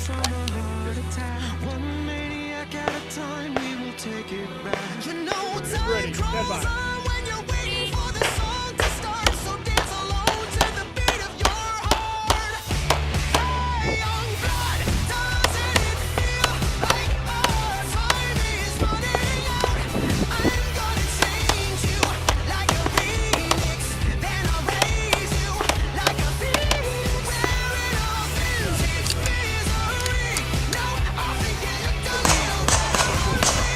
from a heart attack. One maniac at a time, we will take it back. You know time crawls on when you're waiting for the song to start. So dance alone to the beat of your heart. Hey, young blood, doesn't it feel like our time is running out? I'm gonna change you like a remix, then I'll raise you like a phoenix. Wearing all vintage misery. No, I think it looked a little better on me.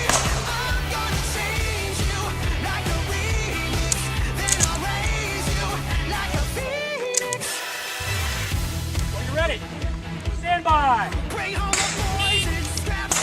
I'm gonna change you like a remix, then I'll raise you like a phoenix. Are you ready? Stand by. Bring home the boys and scraps,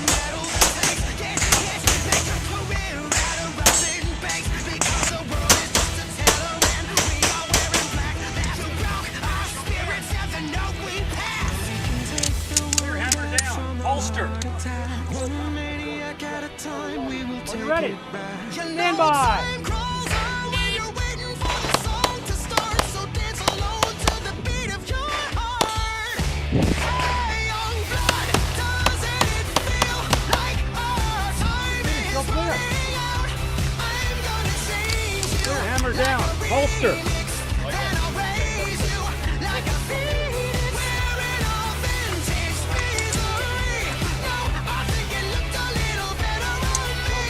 metal tanks. Yes, yes, make your career out of robbing banks. Because the world is just a teller and we are wearing black. That's who broke our spirits at the note we passed. We can take the world Hammer back down. from a Holster. heart attack. One maniac at a time, we will take ready? it back. You Stand know by. time crawls on when you're waiting for the song to start. So dance alone to the beat of your heart. Hey, young blood, doesn't it feel like our time is Go clear. running out? I'm gonna change you Hammer like down. a Holster. remix, then I'll raise you like a phoenix. Wearing all vintage misery. No, I think it looked a little better on me.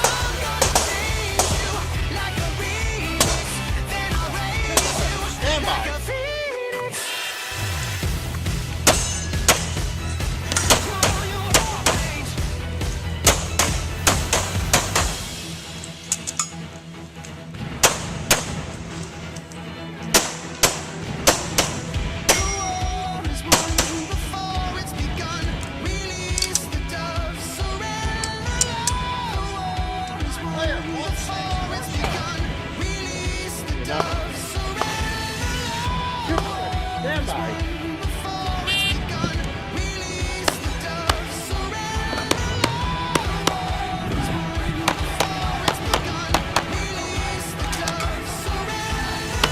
I'm gonna change you like a remix, then I'll raise you like a phoenix. Draw your own page. The war is won before it's begun. Release the dove, surrender. The war is won before it's begun. Release the dove, surrender. Stand by. Before it's begun. Release the dove, surrender. The war is won before it's begun. Release the dove, surrender.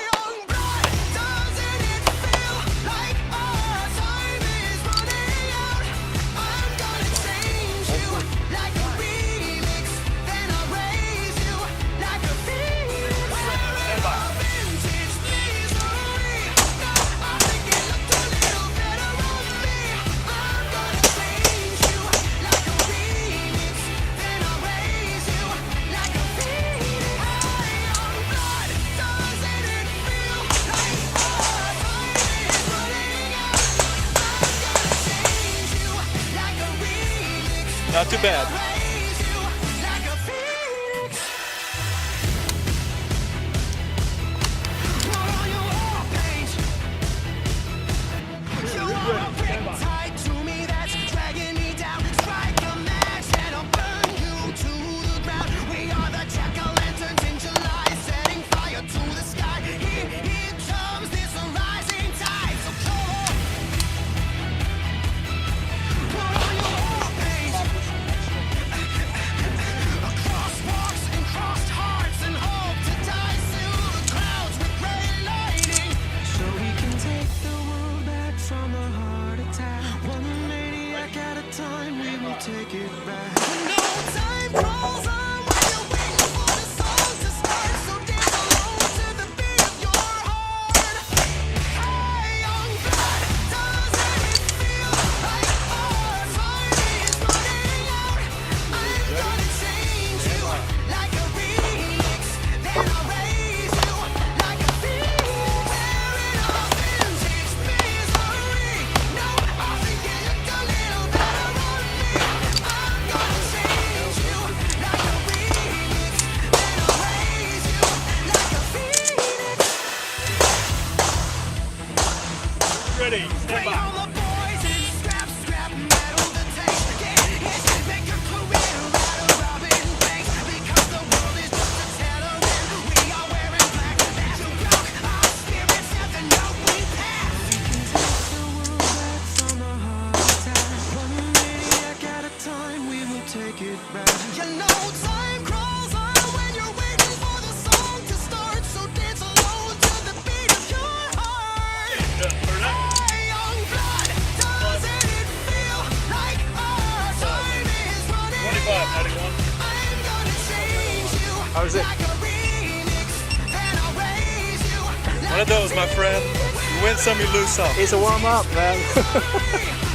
Young blood, doesn't it feel like our time is running out? I'm gonna change you like a remix, then I'll raise you like a phoenix. Wearing all vintage misery. No, I think it looked a little better on me. I'm gonna change you like a remix, then I'll raise you like a phoenix. Young blood, doesn't it feel like our time is running out? I'm gonna change you like a remix. Not too bad. Raise you like a phoenix. Put on your war paint. You're a riptide to me that's dragging me down. Strike a match and I'll burn you to the ground. We are the jack-o'-lanterns in July, setting fire to the sky. Here comes this rising tide. So come on. Put on your war paint. Crosswalks and crossed hearts and hope to dice through the clouds with red lighting. So we can take the world back from a heart attack. One maniac at a time, we will take it back. No time crawls on when you're waiting for the song to start. So dance alone to the beat of your heart. Hey, young blood, doesn't it feel like our time is running out? I'm gonna change you like a remix, then I'll raise you like a phoenix. Wearing all vintage misery. No, I think it looked a little better on me. I'm gonna change you like a remix, then I'll raise you like a phoenix. Ready. Stand Bring by. on the boys and scrap metal the tanks. Yes, yes, make your career out of robbing banks. Because the world is just a teller and we are wearing black. That's who broke our spirits at the note we passed. We can take the world back from a heart attack. One maniac at a time, we will take it back. You know time crawls on when you're waiting for the song to start. So dance alone to the beat of your heart. was it? like a remix, then I'll raise you. One of those, my friend. You win some, you lose some. It's a warm up, man.